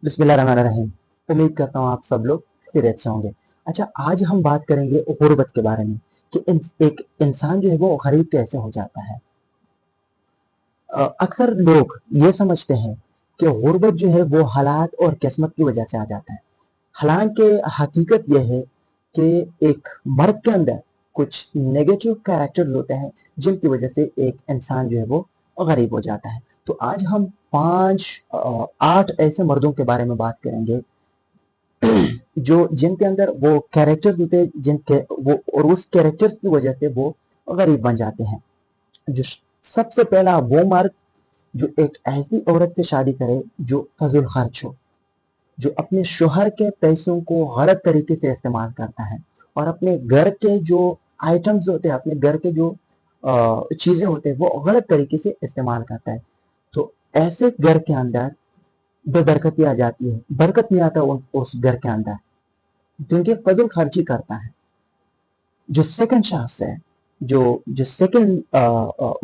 बिस्मिल्लाहिर्रहमानिर्रहीम। उम्मीद करता हूँ आप सब लोग खैरियत से होंगे। अच्छा, आज हम बात करेंगे गुर्बत के बारे में कि एक इंसान जो है वो गरीब कैसे हो जाता है। अक्सर लोग ये समझते हैं कि गुर्बत जो है वो हालात और किस्मत की वजह से आ जाता है। हालांकि हकीकत यह है कि एक मर्द के अंदर कुछ नेगेटिव कैरेक्टर्स होते हैं जिनकी वजह से एक इंसान जो है वो गरीब हो जाता है। तो आज हम 8 ऐसे मर्दों के बारे में बात करेंगे जो जिनके अंदर वो कैरेक्टर्स होते हैं, जिनके वो और उस कैरेक्टर्स की वजह से वो गरीब बन जाते हैं। जो सबसे पहला वो मर्द जो एक ऐसी औरत से शादी करे जो फजूल खर्च हो, जो अपने शोहर के पैसों को गलत तरीके से इस्तेमाल करता है और अपने घर के जो आइटम्स होते हैं, अपने घर के जो चीजें होते हैं वो गलत तरीके से इस्तेमाल करता है। तो ऐसे घर के अंदर बेबरकती आ जाती है, बरकत नहीं आता उस घर के अंदर, क्योंकि फजूल खर्ची करता है। जो सेकंड शख्स है, जो जो सेकंड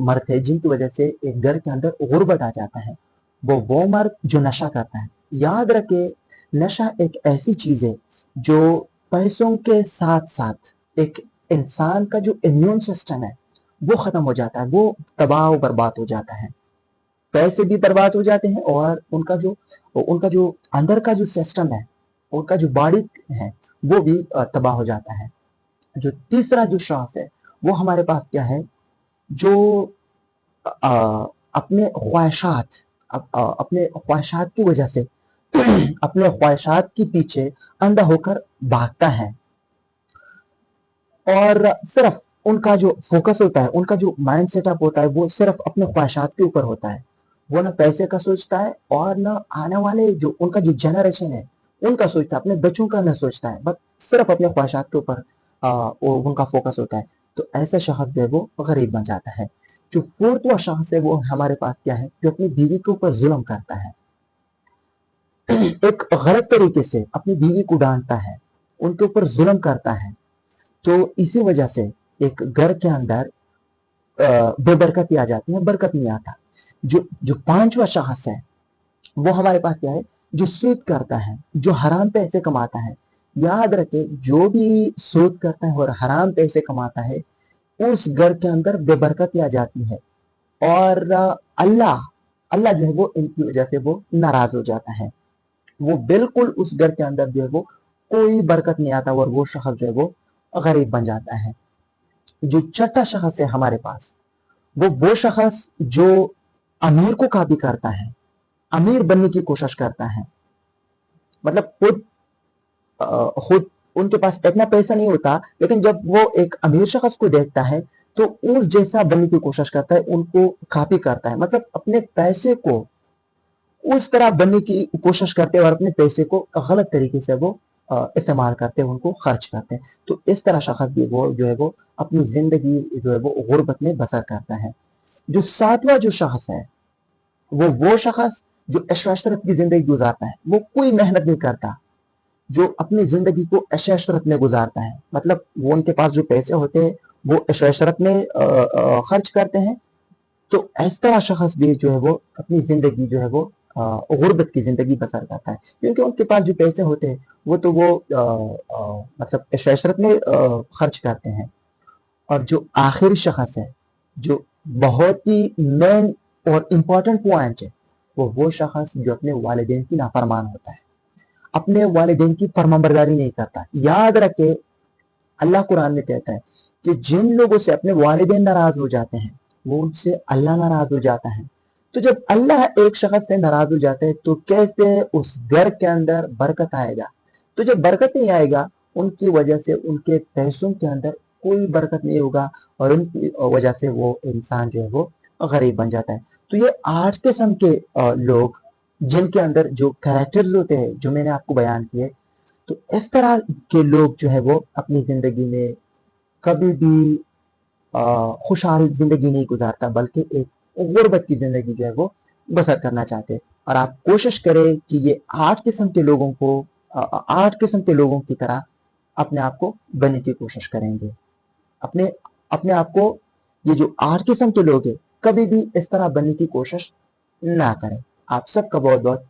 मर्द है जिनकी वजह से एक घर के अंदर गुर्बत आ जाता है, वो मर्द जो नशा करता है। याद रखे, नशा एक ऐसी चीज है जो पैसों के साथ साथ एक इंसान का जो इम्यून सिस्टम है वो खत्म हो जाता है, वो तबाह और बर्बाद हो जाता है। पैसे भी बर्बाद हो जाते हैं और उनका जो अंदर का जो सिस्टम है, उनका जो बॉडी है वो भी तबाह हो जाता है। जो तीसरा जो शख्स है वो हमारे पास क्या है, जो अ, अपने ख्वाहिशात अपने ख्वाहिशात की वजह से अपने ख्वाहिशात के पीछे अंधा होकर भागता है और सिर्फ उनका जो फोकस होता है, उनका जो माइंड सेटअप होता है वो सिर्फ अपने ख्वाहिशात के ऊपर होता है। वो ना पैसे का सोचता है और ना आने वाले जो उनका जो जनरेशन है उनका सोचता है, अपने बच्चों का ना सोचता है, बस सिर्फ अपने ख्वाहिशात के ऊपर उनका फोकस होता है। तो ऐसा शख्स जो है वो गरीब बन जाता है। जो फोर्थवा शख्स है वो हमारे पास क्या है, जो अपनी बीवी के ऊपर जुल्म करता है, एक गलत तरीके से अपनी बीवी को डांटता है, उनके ऊपर जुल्म करता है। तो इसी वजह से एक घर के अंदर बेबरकती आ जाती है, बरकत नहीं आता। जो जो पांचवा शख्स है वो हमारे पास क्या है, जो सूद करता है, जो हराम पैसे कमाता है। याद रखे, जो भी सूद करता है और हराम पैसे कमाता है उस घर के अंदर बेबरकती आ जाती है और अल्लाह अल्लाह जो है वो इनकी वजह से वो नाराज हो जाता है। वो बिल्कुल उस घर के अंदर जो है वो कोई बरकत नहीं आता और वो शख्स जो है वो गरीब बन जाता है। जो छठा शख्स है हमारे पास, वो शख्स जो अमीर को कॉपी करता है, अमीर बनने की कोशिश करता है। मतलब खुद उनके पास इतना पैसा नहीं होता, लेकिन जब वो एक अमीर शख्स को देखता है तो उस जैसा बनने की कोशिश करता है, उनको कॉपी करता है। मतलब अपने पैसे को उस तरह बनने की कोशिश करते हैं और अपने पैसे को गलत तरीके से वो इस्तेमाल करते हैं, उनको खर्च करते हैं। तो इस तरह शख्स भी वो जो है वो अपनी जिंदगी जो है वो गुर्बत में बसर करता है। जो सातवां जो शख्स है वो शख्स जो ऐश-ओ-इशरत की जिंदगी गुजारता है, वो कोई मेहनत नहीं करता, जो अपनी जिंदगी को ऐश-ओ-इशरत में गुजारता है। मतलब वो उनके पास जो पैसे होते हैं वो ऐश-ओ-इशरत में खर्च करते हैं। तो इस तरह शख्स भी जो है वो अपनी जिंदगी जो है वो गुर्बत की जिंदगी बसर करता है, क्योंकि उनके पास जो पैसे होते हैं वो तो वो मतलब ऐश-ओ-इशरत में खर्च करते हैं। और जो आखिरी शख्स है, जो बहुत ही मेन और इम्पोर्टेंट पॉइंट है, वो शख्स जो अपने वालिदैन की नाफरमान होता है, अपने वालिदैन की फरमाबरदारी नहीं करता। याद रखे, अल्लाह कुरान में कहता है कि जिन लोगों से अपने वालिदैन नाराज हो जाते हैं वो उनसे अल्लाह नाराज हो जाता है। तो जब अल्लाह एक शख्स से नाराज हो जाता है तो कैसे उस घर के अंदर बरकत आएगा। तो जब बरकत नहीं आएगा, उनकी वजह से उनके पैसों के अंदर कोई बरकत नहीं होगा और उनकी वजह से वो इंसान जो है वो गरीब बन जाता है। तो ये 8 किस्म के लोग जिनके अंदर जो कैरेक्टर्स होते हैं जो मैंने आपको बयान किए, तो इस तरह के लोग जो है वो अपनी जिंदगी में कभी भी खुशहाल जिंदगी नहीं गुजारता, बल्कि एक गुर्बत की जिंदगी जो है वो बसर करना चाहते हैं। और आप कोशिश करें कि ये 8 किस्म के लोगों को 8 किस्म के लोगों की तरह अपने आप को बनने की कोशिश करेंगे। अपने अपने आप को, ये जो 8 किस्म के लोग हैं, कभी भी इस तरह बनने की कोशिश ना करें। आप सबका बहुत बहुत